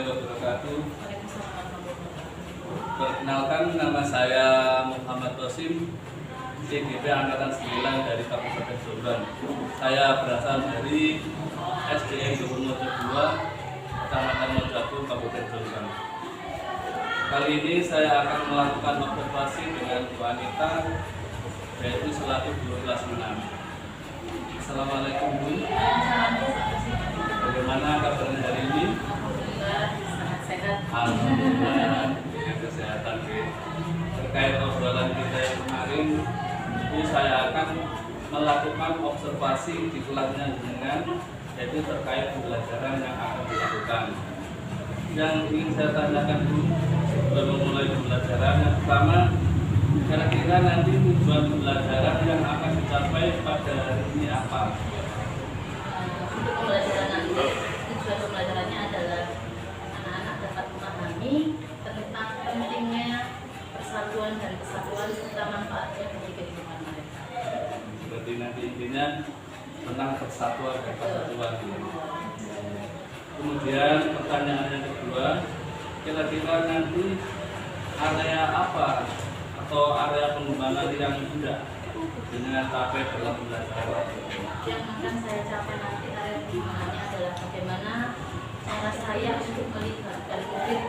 warahmatullahi wabarakatuh. Perkenalkan, nama saya Muhammad Tosim, CGP Angkatan 9 dari Kabupaten Jombang. Saya berasal dari SDN Gubernur 2, Kecamatan Mojago, Kabupaten Jombang. Kali ini saya akan melakukan observasi dengan wanita, yaitu selaku guru kelas 6. Assalamualaikum Bu. Bagaimana kabarnya hari ini? Alhamdulillah sangat sehat. Alhamdulillah dengan kesehatan. Terkait obrolan kita yang kemarin, itu saya akan melakukan observasi di kelasnya dengan, yaitu terkait pembelajaran yang akan dilakukan. Yang ingin saya tanyakan dulu sebelum memulai pembelajaran, yang pertama, kira-kira nanti tujuan pembelajaran yang akan dicapai pada hari ini apa? Untuk pembelajaran nanti, tujuan pembelajarannya adalah anak-anak dapat memahami tentang pentingnya persatuan dan kesatuan serta manfaatnya bagi kehidupan mereka. Berarti nanti intinya tentang persatuan dan kesatuan. Kemudian pertanyaan yang kedua, kira-kira nanti area apa atau area pengembangan yang mudah dengan capai dalam pembelajaran? Yang akan saya capai nanti area pengembangannya adalah bagaimana cara saya untuk melibatkan murid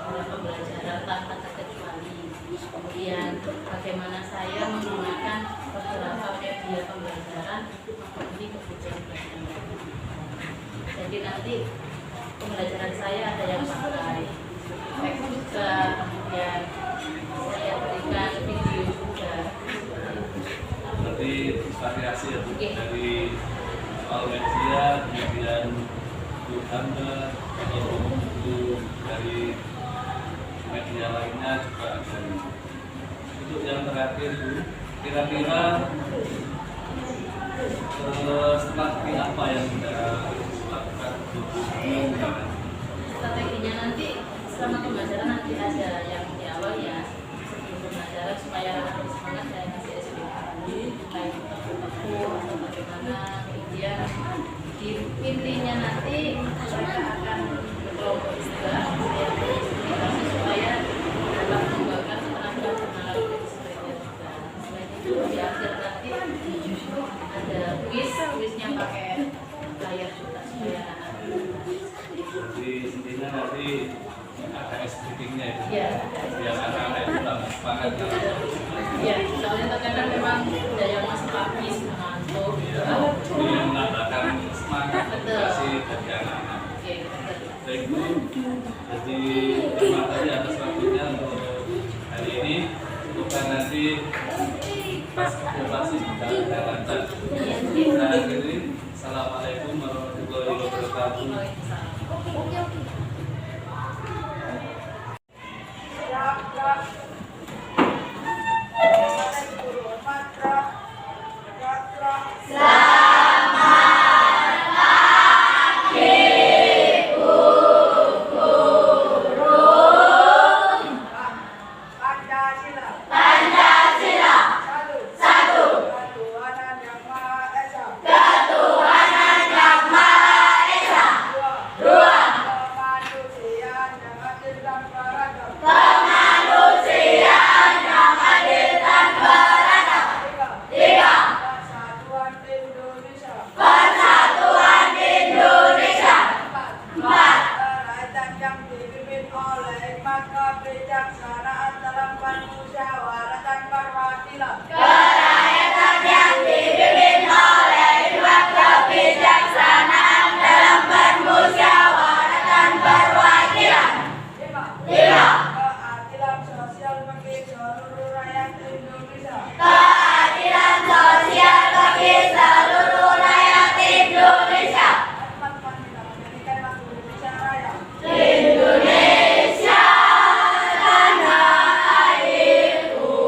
dalam pembelajaran tanpa terkecuali. Kemudian bagaimana saya menggunakan beberapa media pembelajaran untuk memenuhi kebutuhan belajar mereka. Jadi nanti pembelajaran saya ada yang pakai teks juga, kemudian saya berikan video juga. Berarti variasi ya Bu, dari soal media, kemudian buku gambar, atau buku dari media lainnya juga ada. Untuk yang terakhir Bu, kira-kira strategi apa yang kita lakukan untuk Strateginya nanti selama pembelajaran nanti ada yang di awal ya, sebelum pembelajaran supaya anak bersemangat saya kasih SPKI baik buku atau bagaimana. Kemudian di intinya nanti mereka akan berkelompok juga supaya dapat mengembangkan tenaga kenalan seperti juga. Selain itu di akhir nanti ada kuisnya pakai layar juga supaya jadi intinya nanti ada speakingnya itu, ya. biar anak-anak itu tambah semangat kalau Ya, soalnya terkadang memang ada yang masih pagi ngantuk. ini yang menambahkan semangat motivasi bagi anak-anak. Oke, betul. Baik Bu, jadi terima kasih atas waktunya untuk hari ini. Semoga nanti pas observasi kita akan lancar. Kita akhiri. Assalamualaikum warahmatullahi wabarakatuh. Waalaikumsalam. Indonesia tanah airku.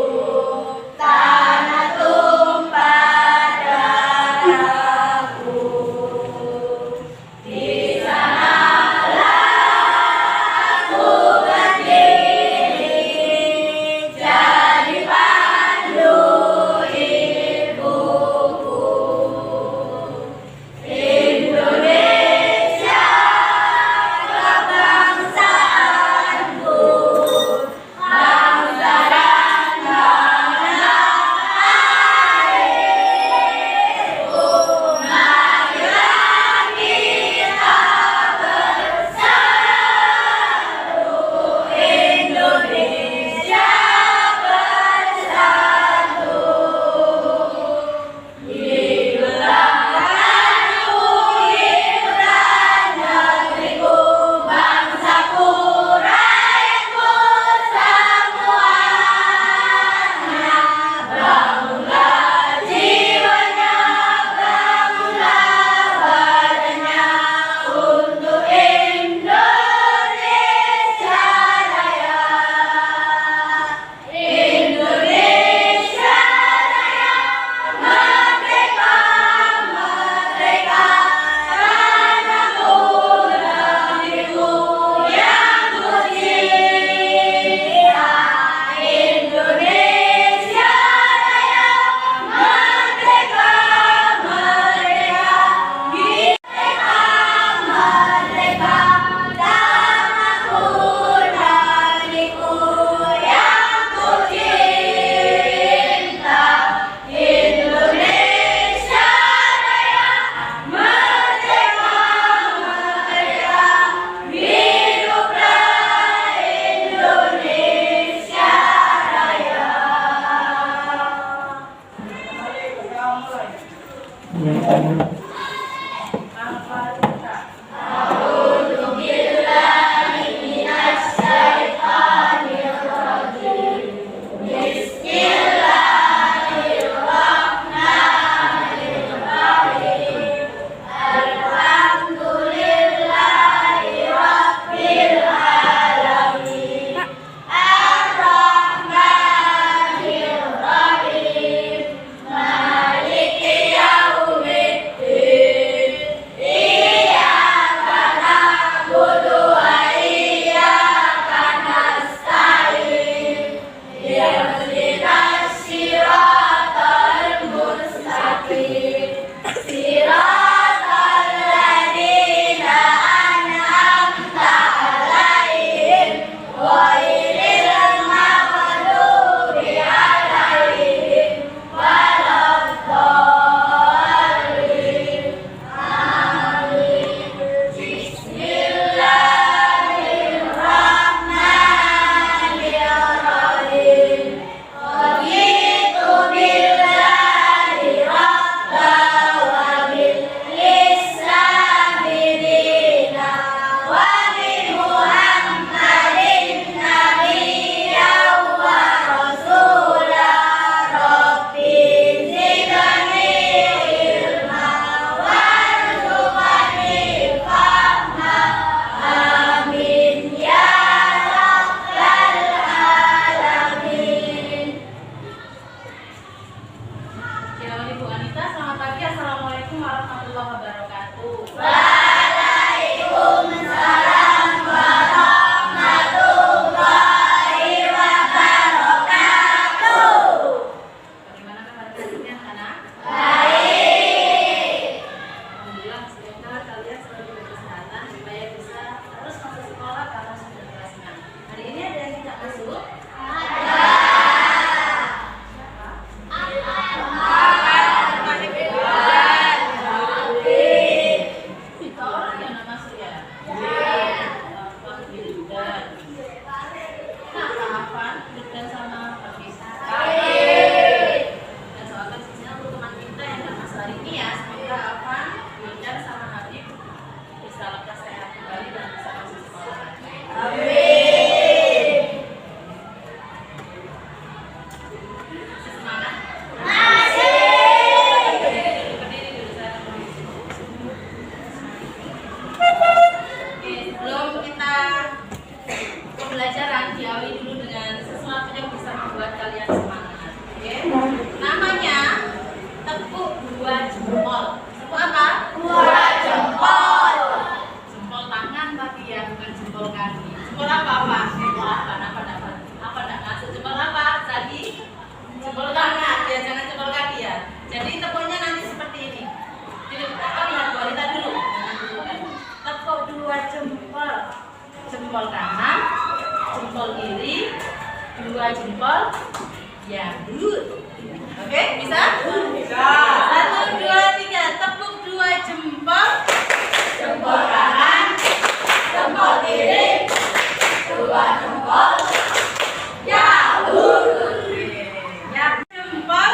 jempol kaki. Jempol apa? Apa nak masuk jempol apa? Tadi jempol kanan ya, jangan jempol kaki ya. Jadi tepuknya nanti seperti ini. Jadi lihat wanita dulu. Tepuk 2 jempol, jempol kanan, jempol kiri, 2 jempol, ya good. Oke, bisa? Bisa. 1, 2, 3, tepuk 2 jempol, jempol kanan, jempol kiri, 2 jempol, ya good. Ya jempol,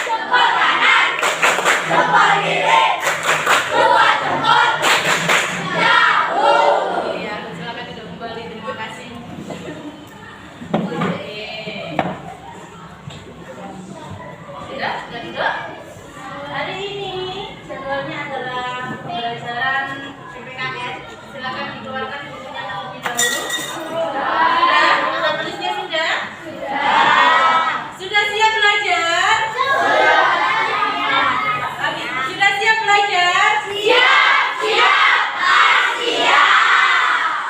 jempol kanan, jempol kiri, 2 jempol, ya good. Ya, silakan duduk kembali. Terima kasih. Sudah duduk. Hari ini jadwalnya adalah pembelajaran PPKN. Silakan dikeluarkan bukunya terlebih dahulu. Sudah? Alat tulisnya sudah? Sudah siap belajar? Sudah siap belajar?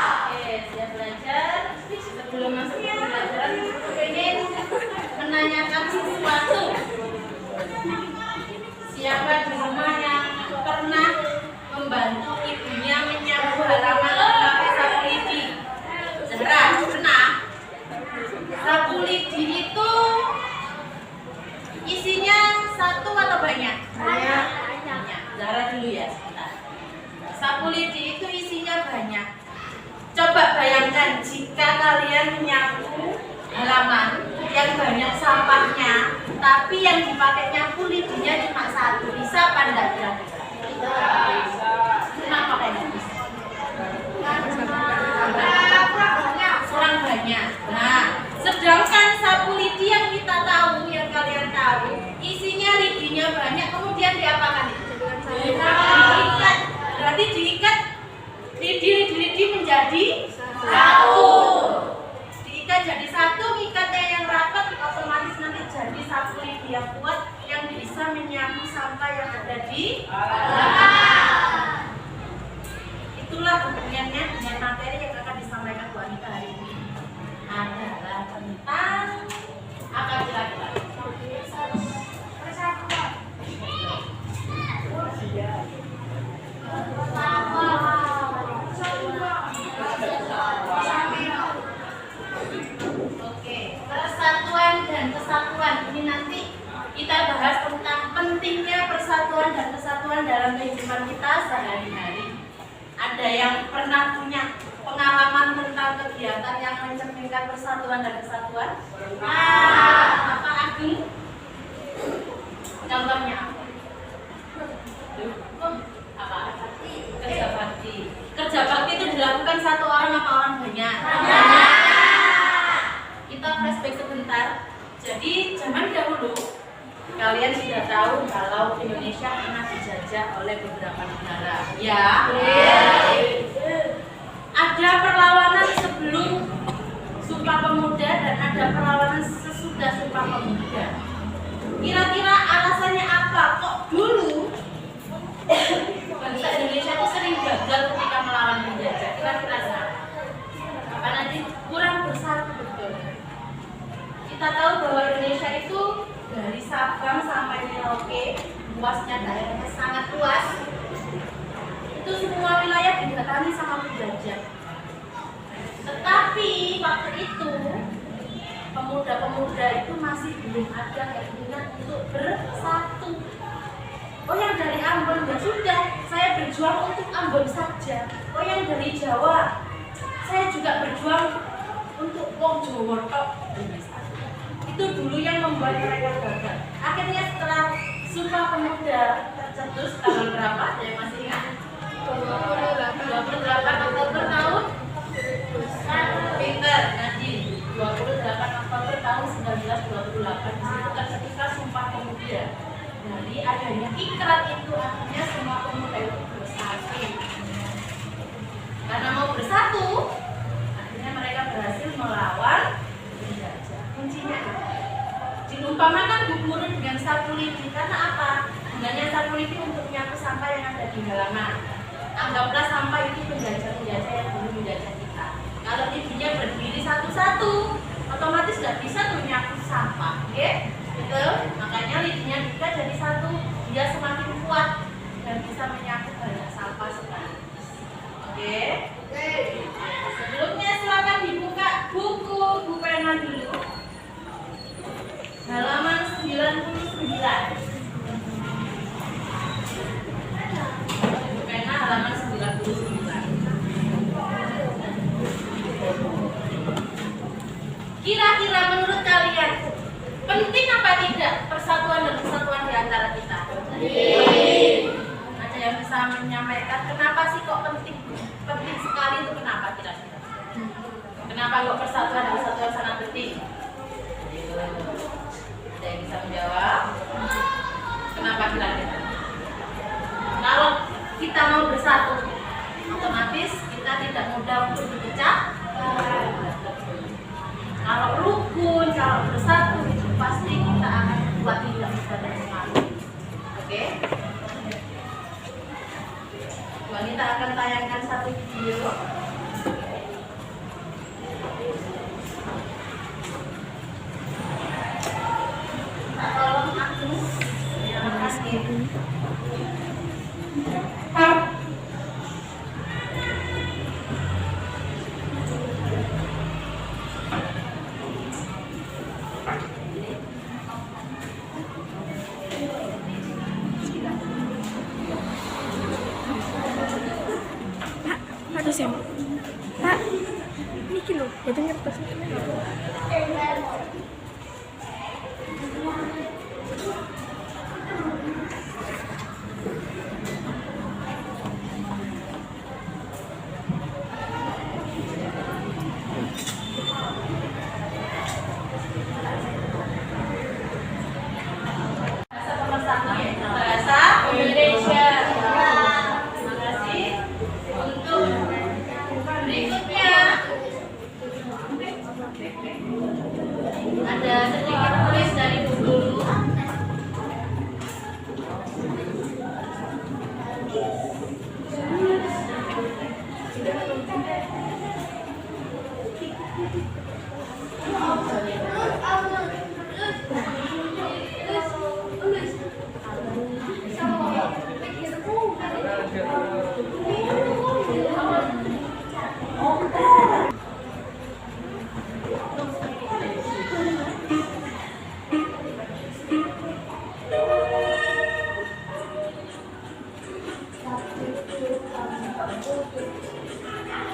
Oke, siap belajar. Sebelum masuk ke pembelajaran, saya ingin menanyakan sesuatu. Siapa di rumah yang pernah membantu ibunya menyapu halaman pakai sapu lidi? Zahra, pernah? Sapu lidi itu isinya satu atau banyak? Banyak. Zahra dulu ya, sebentar. Sapu lidi itu isinya banyak. Coba bayangkan jika kalian menyapu halaman yang banyak sampahnya, tapi yang dipakai nyapu lidinya cuma satu, bisa apa enggak kira-kira? Kenapa kayaknya bisa? Kurang banyak. Nah, sedangkan sapu lidi yang kita tahu, yang kalian tahu, isinya lidinya banyak, kemudian diapakan itu? Diikat. Berarti diikat lidi menjadi satu. Diikat jadi satu, ikatnya yang rapat, otomatis nanti jadi sapu lidi yang kuat yang bisa menyapu sampah yang ada di halaman. Itulah hubungannya dengan materi yang akan disampaikan Bu Anita hari ini adalah tentang apa kira-kira? Oke, persatuan dan kesatuan ini nanti kita bahas tentang pentingnya persatuan dan kesatuan dalam kehidupan kita sehari-hari. Ada yang pernah punya pengalaman tentang kegiatan yang mencerminkan persatuan dan kesatuan? Apa Agung? Contohnya apa? Apa? Kerja bakti. Kerja bakti itu dilakukan satu orang apa orang banyak? Kita flashback sebentar. Jadi zaman dahulu kalian sudah tahu kalau Indonesia pernah dijajah oleh beberapa negara. Ya. Ada perlawanan sebelum Sumpah Pemuda dan ada perlawanan sesudah Sumpah Pemuda. Kira-kira alasannya apa? Kok dulu bangsa Indonesia itu sering gagal ketika melawan penjajah? Kira-kira kenapa? Apa nanti kurang bersatu betul? Kita tahu bahwa Indonesia itu dari Sabang sampai Merauke, luasnya daerahnya sangat luas. Itu semua wilayah didatangi sama penjajah. Tetapi waktu itu pemuda-pemuda itu masih belum ada keinginan untuk bersatu. Oh, yang dari Ambon ya sudah, saya berjuang untuk Ambon saja. Oh, yang dari Jawa, saya juga berjuang untuk Wong Jawa tok. Itu dulu yang membuat mereka gagal. Akhirnya setelah Sumpah Pemuda tercetus tanggal berapa? Ada yang masih ingat? 28 Oktober tahun Pinter, Najib. 28 Oktober tahun 1928. Disitu tercetuslah Sumpah Pemuda. Dari adanya ikrar itu akhirnya semua pemuda itu bersatu. Karena mau bersatu, akhirnya mereka berhasil melawan penjajah. Kuncinya diumpamakan guru dengan sapu lidi. Karena apa? Gunanya sapu lidi untuk menyapu sampah yang ada di halaman. Anggaplah sampah itu penjajah-penjajah yang dulu menjajah kita. lidinya berdiri satu-satu, otomatis nggak bisa tuh nyapu sampah, oke? Betul? Makanya lidinya juga jadi satu, dia semakin kuat dan bisa menyapu banyak sampah sekaligus. Oke? Sebelumnya silakan dibuka buku pena dulu. Halaman 99. Pena halaman 99. Kira-kira menurut kalian penting apa tidak persatuan dan kesatuan di antara kita? Ada yang bisa menyampaikan kenapa sih kok penting sekali itu kenapa kira-kira? Kenapa kok persatuan dan kesatuan sangat penting? Ada yang bisa menjawab? Kenapa kira-kira? Kalau kita mau bersatu, otomatis kita tidak mudah untuk berpecah. Kalau rukun, kalau bersatu, itu pasti kita akan buat tidak bisa bersatu. Oke? Kita akan tayangkan satu video. Tolong aku. Terima kasih. Aduh Sam, Pak, ini kilo, ya denger pas Bahasa Indonesia. Terima kasih. Untuk berikutnya ada sedikit tulis dari buku dulu.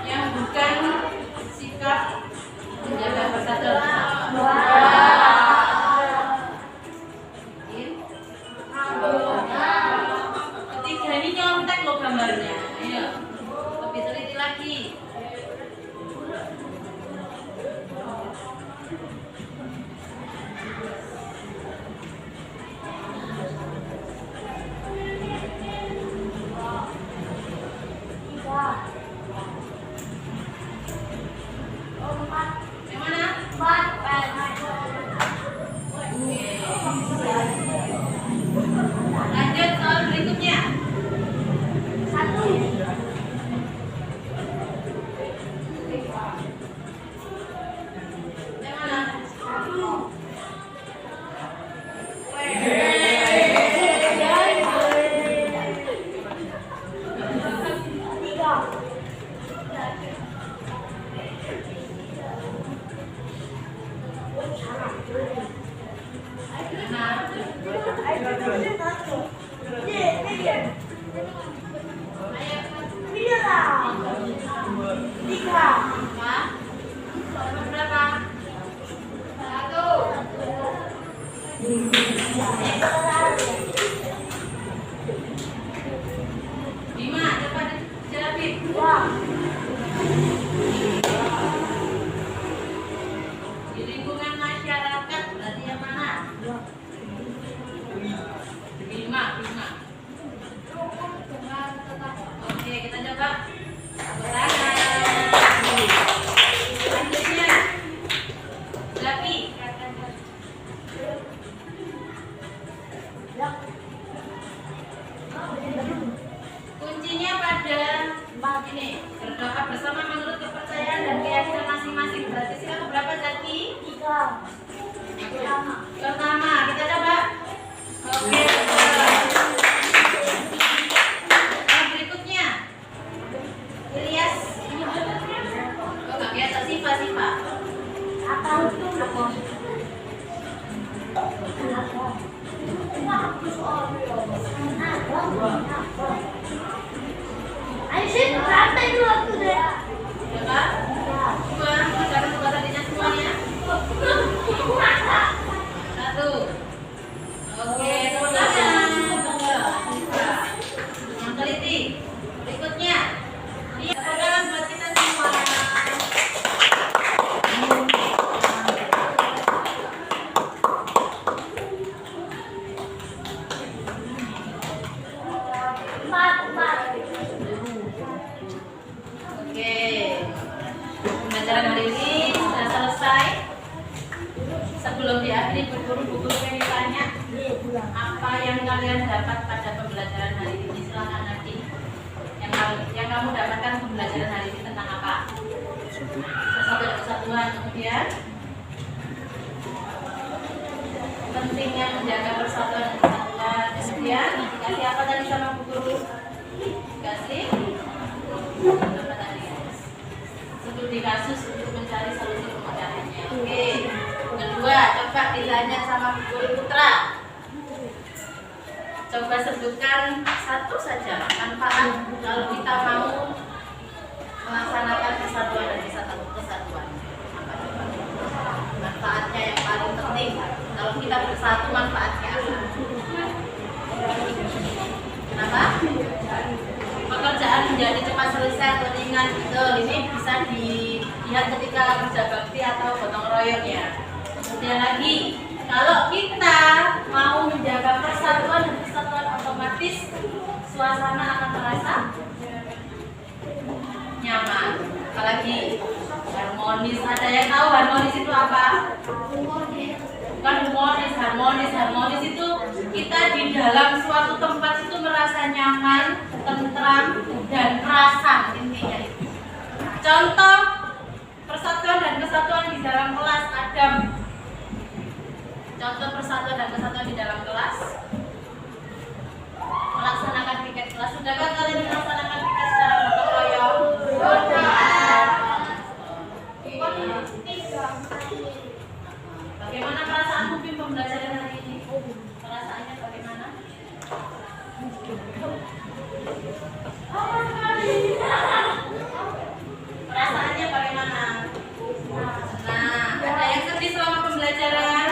Yang bukan sikap menjaga persatuan. Ketiga ini nyontek loh gambarnya. Ayo, lebih teliti lagi. Yang mana? Lanjut soal berikutnya. Yang mana? Berapa? 5, cepat dijawabin. Di lingkungan masyarakat berarti Pertama, kita coba. Oke. Yang berikutnya, Ilyas. Oh, nggak biasa Siva. Coba. Coba tadinya semuanya. Satu. Oke, tepuk tangan. Yang teliti. Berikutnya. Tepuk tangan buat kita semua. Oke. Pembelajaran hari ini sudah selesai. Sebelum diakhiri guru pengen tanya apa yang kalian dapat pada pembelajaran hari ini. Silakan nanti. Yang kamu dapatkan pembelajaran hari ini tentang apa? Satu kesatuan, kemudian pentingnya menjaga persatuan dan kesatuan. Kemudian dikasih apa tadi sama Bu Guru? Dikasih apa tadi? Studi kasus untuk mencari solusi pemecahannya. Oke. Kedua, coba ditanya sama Bu Guru Putra. Coba sebutkan satu saja manfaat kalau kita mau melaksanakan persatuan dan kesatuan. Apa coba? Manfaatnya yang paling penting kalau kita bersatu, manfaatnya apa? Kenapa? Pekerjaan menjadi cepat selesai atau ringan. Betul, ini bisa dilihat ketika kerja bakti atau gotong royong ya. Kemudian lagi, kalau kita mau menjaga persatuan dan kesatuan, otomatis suasana akan terasa nyaman. Apalagi harmonis. Ada yang tahu harmonis itu apa? Bukan harmonis itu kita di dalam suatu tempat itu merasa nyaman, tentram, dan perasaan, intinya itu. Contoh persatuan dan kesatuan di dalam kelas Adam. Contoh persatuan dan kesatuan di dalam kelas, melaksanakan piket kelas. Sudahkah kalian melaksanakan piket secara gotong royong? Bagaimana perasaan Pim pembelajaran hari ini? Perasaannya bagaimana? Perasaannya bagaimana? Nah, ada yang sedih selama pembelajaran?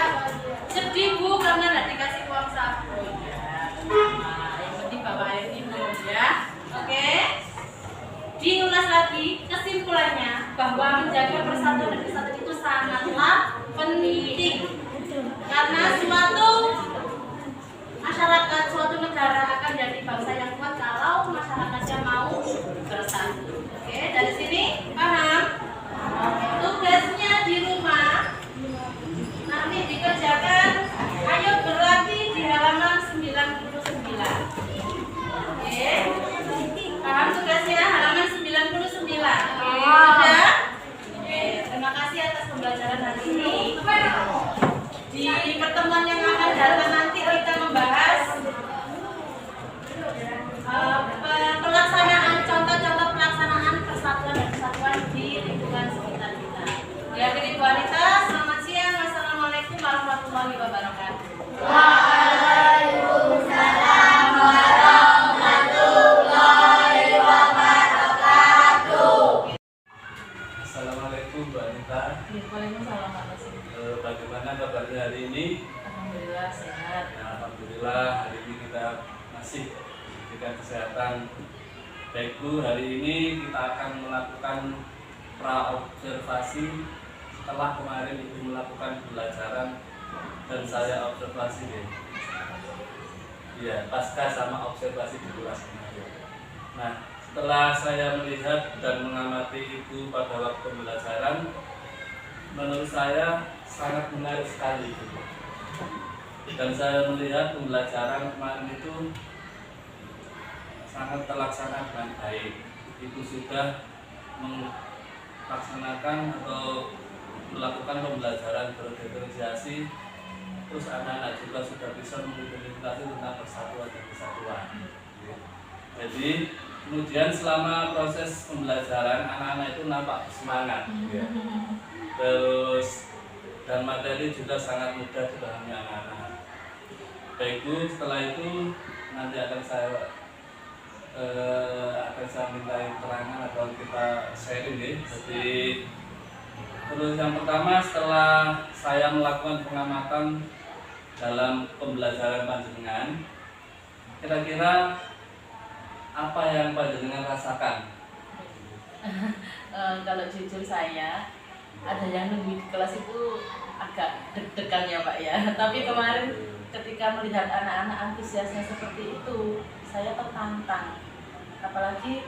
Sedih Bu, karena nggak dikasih uang saku. Nah, yang penting bawa air minum ya. Oke. Diulas lagi kesimpulannya bahwa menjaga persatuan dan kesatuan itu sangatlah penting. Karena suatu masyarakat, suatu negara akan jadi bangsa yang kuat kalau masyarakatnya mau bersatu. Oke, dari sini paham? Tugasnya di rumah nanti dikerjakan. Ayo berlatih di halaman 99. Oke. Paham tugasnya halaman 99. Oke, sudah? Oke, terima kasih atas pembelajaran hari ini. Di pertemuan yang akan datang nanti kita membahas pelaksanaan, contoh-contoh pelaksanaan persatuan dan kesatuan di lingkungan sekitar kita. Diakhiri Bu Anita, selamat siang. Wassalamualaikum warahmatullahi wabarakatuh. Waalaikumsalam warahmatullahi wabarakatuh. Assalamualaikum Bu Anita. Waalaikumsalam Pak Nasir. Bagaimana kabarnya hari ini? Alhamdulillah sehat. Nah, alhamdulillah hari ini kita masih diberikan kesehatan. Baik Bu, hari ini kita akan melakukan pra-observasi setelah kemarin Ibu melakukan pembelajaran dan saya observasi deh. Iya, pasca sama observasi di kelas kemarin. Nah, setelah saya melihat dan mengamati Ibu pada waktu pembelajaran, menurut saya sangat menarik sekali itu. Dan saya melihat pembelajaran kemarin itu sangat terlaksana dengan baik. Ibu sudah melaksanakan atau melakukan pembelajaran berdiferensiasi, terus anak-anak juga sudah bisa mengidentifikasi tentang persatuan dan kesatuan. Jadi kemudian selama proses pembelajaran anak-anak itu nampak semangat, terus dan materi juga sangat mudah dipahami anak-anak. Baik Bu, setelah itu nanti akan saya minta keterangan atau kita sharing ya. Jadi terus yang pertama, setelah saya melakukan pengamatan dalam pembelajaran panjenengan, kira-kira apa yang panjenengan rasakan? Kalau jujur saya, ada yang nunggu di kelas itu agak deg-degan ya Pak ya. Tapi kemarin ketika melihat anak-anak antusiasnya seperti itu, saya tertantang. Apalagi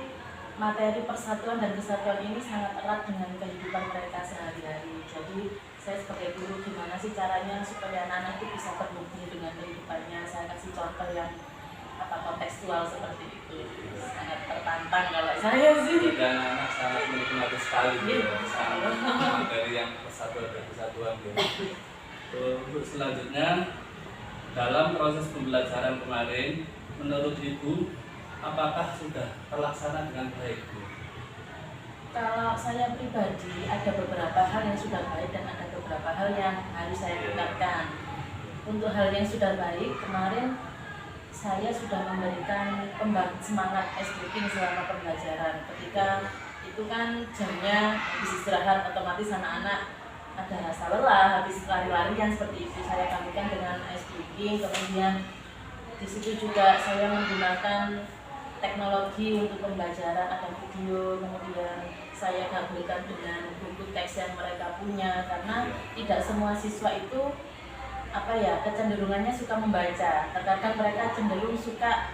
materi persatuan dan kesatuan ini sangat erat dengan kehidupan mereka sehari-hari. Jadi saya sebagai guru, gimana sih caranya supaya anak-anak itu bisa terhubung dengan kehidupannya. Saya kasih contoh yang kontekstual seperti itu. Sangat tertantang kalau saya sih. Dan anak sangat menikmati sekali sangat materi yang persatuan dan kesatuan. Untuk selanjutnya, dalam proses pembelajaran kemarin, menurut Ibu, apakah sudah terlaksana dengan baik, Bu? Kalau saya pribadi, ada beberapa hal yang sudah baik dan ada beberapa hal yang harus saya tingkatkan. Untuk hal yang sudah baik, kemarin saya sudah memberikan semangat ice breaking selama pembelajaran. Ketika itu kan jamnya habis istirahat, otomatis anak-anak ada rasa lelah, habis lari-larian seperti itu. Saya kambingkan dengan ice breaking. Kemudian di situ juga saya menggunakan teknologi untuk pembelajaran, ada video, kemudian saya gabungkan dengan buku teks yang mereka punya, karena tidak semua siswa itu kecenderungannya suka membaca. Terkadang mereka cenderung suka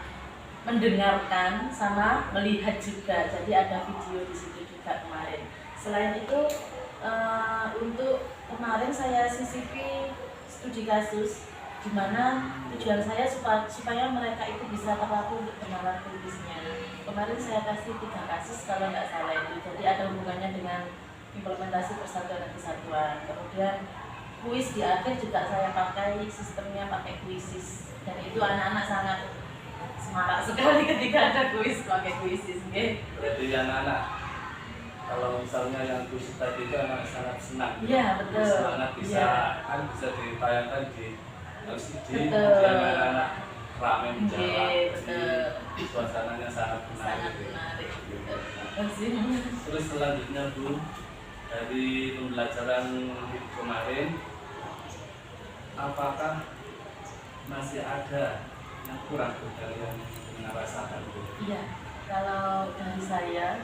mendengarkan sama melihat juga. Jadi ada video di situ juga kemarin. Selain itu untuk kemarin saya sisipi studi kasus, di mana tujuan saya supaya mereka itu bisa terlatih untuk kenalan kritisnya. Kemarin saya kasih 3 kasus kalau nggak salah itu, jadi ada hubungannya dengan implementasi persatuan dan kesatuan. Kemudian kuis di akhir juga saya pakai sistemnya pakai kuisis, dan itu anak-anak sangat semarak sekali ketika ada kuis pakai kuisis. Berarti anak-anak kalau misalnya yang kuis tadi itu anak sangat senang. Iya betul. Semangat bisa bisa ditayangkan di LCD, kemudian anak-anak ramai menjawab, jadi suasananya sangat menarik. Terus selanjutnya Bu, dari pembelajaran kemarin, apakah masih ada yang kurang dari yang rasakan Bu? Iya, kalau dari saya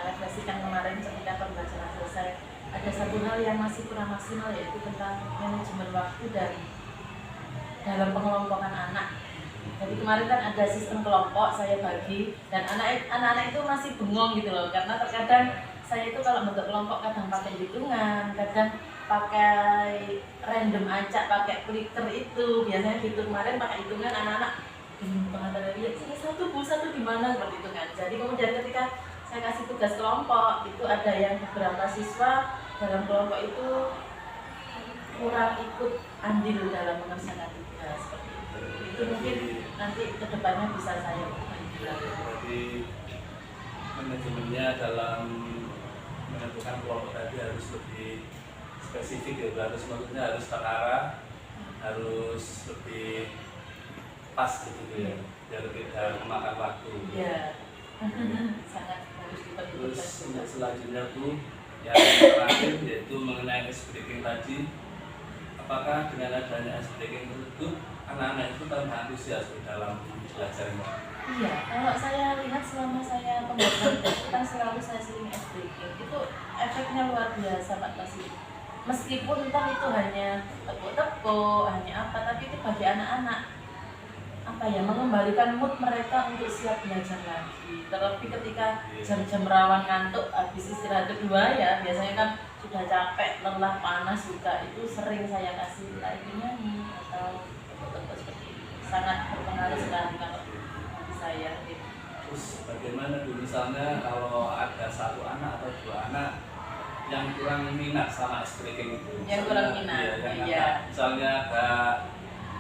refleksikan kemarin ketika pembelajaran selesai, ada satu hal yang masih kurang maksimal, yaitu tentang manajemen waktu dan dalam pengelompokan anak. Jadi kemarin kan ada sistem kelompok saya bagi, dan anak-anak itu masih bengong gitu loh, karena terkadang saya itu kalau bentuk kelompok kadang pakai hitungan, kadang pakai random acak, pakai clicker itu biasanya gitu. Kemarin pakai hitungan, anak-anak pengantar lihat sini satu di mana seperti itu kan. Jadi kemudian ketika saya kasih tugas kelompok, itu ada yang beberapa siswa dalam kelompok itu kurang ikut andil dalam mengerjakan tugas seperti itu. Itu mungkin nanti kedepannya bisa saya lanjutkan. Jadi manajemennya dalam menentukan kelompok tadi harus lebih spesifik ya, maksudnya harus terarah, harus lebih pas gitu ya, biar tidak memakan waktu. Iya. Sangat harus diperhitungkan. Terus untuk selanjutnya Bu, yang terakhir yaitu mengenai ice breaking tadi, apakah dengan adanya ice breaking tersebut anak-anak itu tambah antusias dalam belajarnya? Iya, kalau saya lihat selama saya pembelajaran itu kan selalu saya sering ice breaking, itu efeknya luar biasa Pak Tasir. Meskipun entah itu hanya tepuk-tepuk, hanya apa, tapi itu bagi anak-anak mengembalikan mood mereka untuk siap belajar lagi. Terlebih ketika jam-jam rawan ngantuk habis istirahat kedua ya, biasanya kan sudah capek, lelah, panas juga, itu sering saya kasih lagi nyanyi atau tepuk-tepuk seperti itu. Sangat berpengaruh sekali kalau saya. Terus bagaimana Bu, misalnya kalau ada 1 anak atau 2 anak yang kurang minat sama ice breaking itu. Yang kurang minat, Iya, yang iya. misalnya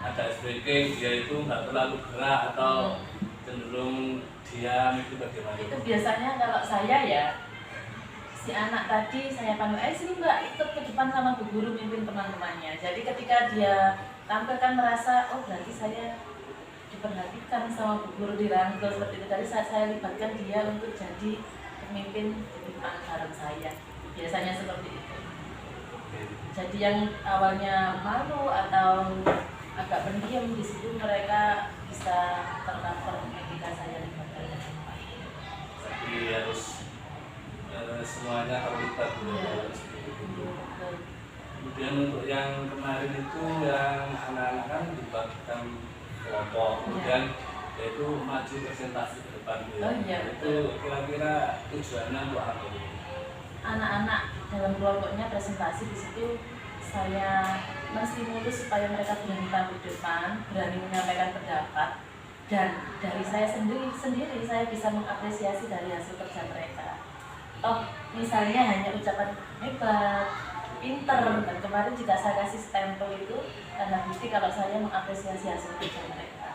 ada ice breaking, dia itu nggak terlalu gerak atau cenderung diam, itu bagaimana? Itu biasanya kalau saya ya, si anak tadi saya panggil, sini mbak, ikut ke depan sama bu guru mimpin teman-temannya. Jadi ketika dia tampil kan merasa, oh berarti saya diperhatikan sama bu guru, dirangkul seperti itu. Tadi saat saya libatkan dia untuk jadi pemimpin di depan bareng saya. Biasanya seperti itu. Jadi yang awalnya malu atau agak pendiam, di situ mereka bisa tercover ketika saya libatkan. Jadi harus semuanya terlibat dulu. Kemudian untuk yang kemarin itu yang anak-anak kan dibagikan kelompok, kemudian yaitu maju presentasi ke depan. Oh iya, itu kira-kira tujuannya untuk apa? Anak-anak dalam kelompoknya presentasi, di situ saya menstimulus supaya mereka berani tampil di depan, berani menyampaikan pendapat, dan dari saya sendiri saya bisa mengapresiasi dari hasil kerja mereka. Oh, misalnya hanya ucapan hebat, pinter, dan kemarin juga saya kasih stempel itu tanda bukti kalau saya mengapresiasi hasil kerja mereka.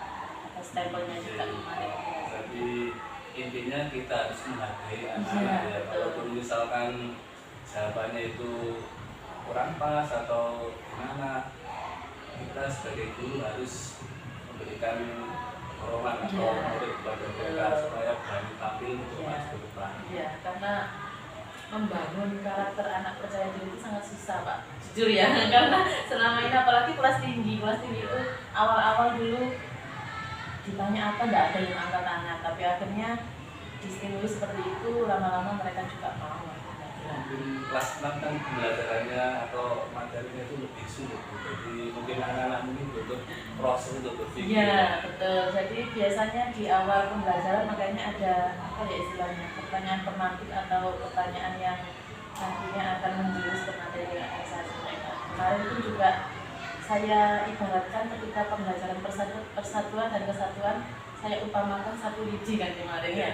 Ada stempelnya juga kemarin. Jadi intinya kita harus menghargai Iya, anak-anak ya. betul. Walaupun misalkan jawabannya itu kurang pas atau gimana, kita sebagai guru harus memberikan dorongan atau Iya. motivasi kepada mereka supaya berani tampil untuk Iya. maju ke depan. Ya, karena membangun karakter anak percaya diri itu sangat susah Pak, jujur ya. Karena selama ini apalagi kelas tinggi itu awal-awal dulu ditanya apa nggak ada yang angkat tangan, tapi akhirnya distimulus seperti itu, lama-lama mereka juga mau. Mungkin kelas 6 kan pembelajarannya atau materinya itu lebih sulit, jadi mungkin anak-anak mungkin butuh proses untuk berpikir. Iya betul. Jadi biasanya di awal pembelajaran makanya ada apa ya istilahnya, pertanyaan pemantik atau pertanyaan yang nantinya akan menjurus ke materi yang akan saya sampaikan. Kemarin itu juga saya ibaratkan ketika pembelajaran persatuan dan kesatuan, saya upamakan satu lidi kan kemarin ya.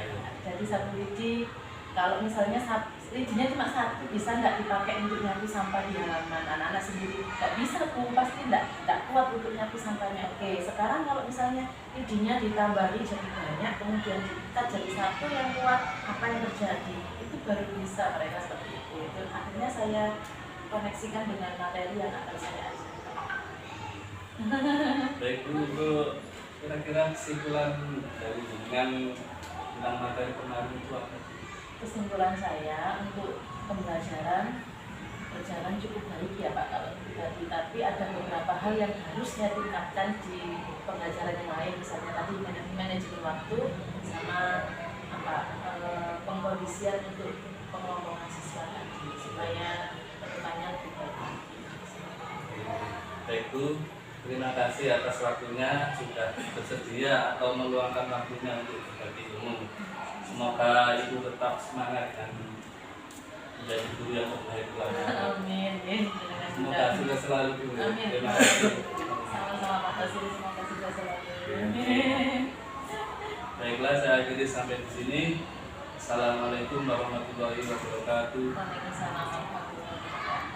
Jadi satu lidi, kalau misalnya lidinya cuma satu, bisa nggak dipakai untuk nyapu sampah di halaman? Anak-anak sendiri nggak bisa, Bu, pasti nggak kuat untuk nyapu sampahnya. Oke, sekarang kalau misalnya lidinya ditambahi jadi banyak, kemudian diikat jadi satu yang kuat, apa yang terjadi? Itu baru bisa mereka seperti itu. Itu akhirnya saya koneksikan dengan materi yang akan saya ajarkan. Baik Bu, untuk kira-kira kesimpulan dari dengan tentang materi kemarin itu apa? Kesimpulan saya untuk pembelajaran berjalan cukup baik ya Pak kalau tadi, tapi ada beberapa hal yang harus saya tingkatkan di pembelajaran yang lain, misalnya tadi manajemen waktu sama pengkondisian untuk pengelompokan siswa tadi supaya kedepannya lebih baik. Baik Bu, terima kasih atas waktunya sudah bersedia atau meluangkan waktunya untuk berbagi ilmu. Semoga Ibu tetap semangat dan menjadi guru yang terbaik kelak. Amin. Semoga sukses selalu Bu. Amin. Terima kasih. Sama-sama Pak Tasir, semoga sukses selalu. Baiklah, saya akhiri sampai di sini. Assalamualaikum warahmatullahi wabarakatuh. Waalaikumsalam warahmatullahi wabarakatuh.